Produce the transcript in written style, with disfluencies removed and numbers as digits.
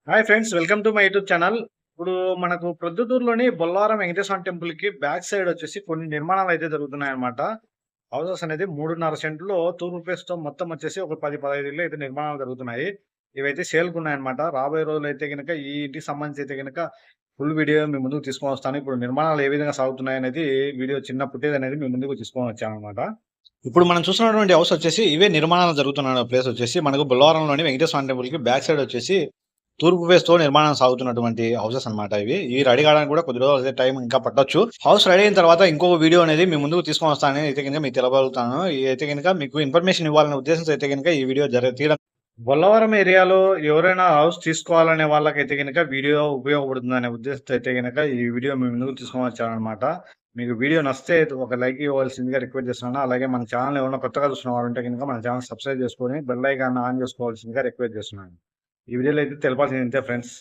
Hi friends, welcome to my YouTube channel. ఇప్పుడు మనకు ప్రొద్దుటూరులోని బొల్లవరం వెంకటేశ్వర స్వామి టెంపుల్‌కి బ్యాక్ సైడ్ వచ్చేసి కొన్ని నిర్మాణాలయితే జరుగుతున్నాయన్నమాట. హౌసెస్ అనేది 3.5 సెంటులో తూర్పు ఫేస్‌తో మొత్తం వచ్చేసి ఒక 10, 15 ఇళ్ళు అయితే నిర్మాణాలు జరుగుతున్నాయి. ఇవైతే సేల్‌కున్నాయన్నమాట. రాబోయే రోజులైతే గనక ఈ ఇంటికి సంబంధించి అయితే గనక ఫుల్ వీడియో మీ ముందుకు తీసుకొనొస్తాను. ఇప్పుడు నిర్మాణాలు ఏ విధంగా సాగుతున్నాయనేది వీడియో చిన్న ఫుటేజ్ అనేది మీ ముందుకు తీసుకొనొచ్చానన్నమాట. ఇప్పుడు మనం చూస్తున్నటువంటి హౌస్ వచ్చేసి ఇవే నిర్మాణాలు జరుగుతున్న ప్లేస్ వచ్చేసి మనకు బొల్లవరంలోని వెంకటేశ్వర స్వామి టెంపుల్‌కి బ్యాక్ సైడ్ వచ్చేసి తూర్పు ఫేస్‌తో నిర్మాణం సాగుతున్నటువంటి హౌసెస్ అన్నమాట ఇవి. ఇవి రెడీ కావడానికి కూడా కొద్ది రోజులు టైం ఇంకా పట్టొచ్చు. హౌస్ రెడీ అయిన తర్వాత ఇంకొక వీడియో అనేది మీ ముందుకు తీసుకొని వస్తానని అయితే గనుక మీకు తెలపగలుగుతాను. అయితే గనుక మీకు ఇన్ఫర్మేషన్ ఇవ్వాలనే ఉద్దేశంతో అయితే గనుక ఈ వీడియో తీయడం. బొల్లవరం ఏరియాలో ఎవరైనా హౌస్ తీసుకోవాలనే వాళ్ళకైతే గనుక వీడియో ఉపయోగపడుతుందనే ఉద్దేశంతో అయితే గనుక ఈ వీడియో మీ ముందుకు తీసుకొని వచ్చానన్నమాట. మీకు వీడియో నచ్చితే ఒక లైక్ ఇవ్వాల్సిందిగా రిక్వెస్ట్ చేస్తున్నాను. అలాగే మన ఛానల్ ఎవరైనా కొత్తగా చూస్తున్న వారు ఉంటే గనుక మన ఛానల్ సబ్స్క్రైబ్ చేసుకొని బెల్ ఐకాన్ ఆన్ చేసుకోవాల్సిందిగా రిక్వెస్ట్ చేస్తున్నాను. ఈ వీడియోలో అయితే తెలపాల్సింది ఇంతే ఫ్రెండ్స్.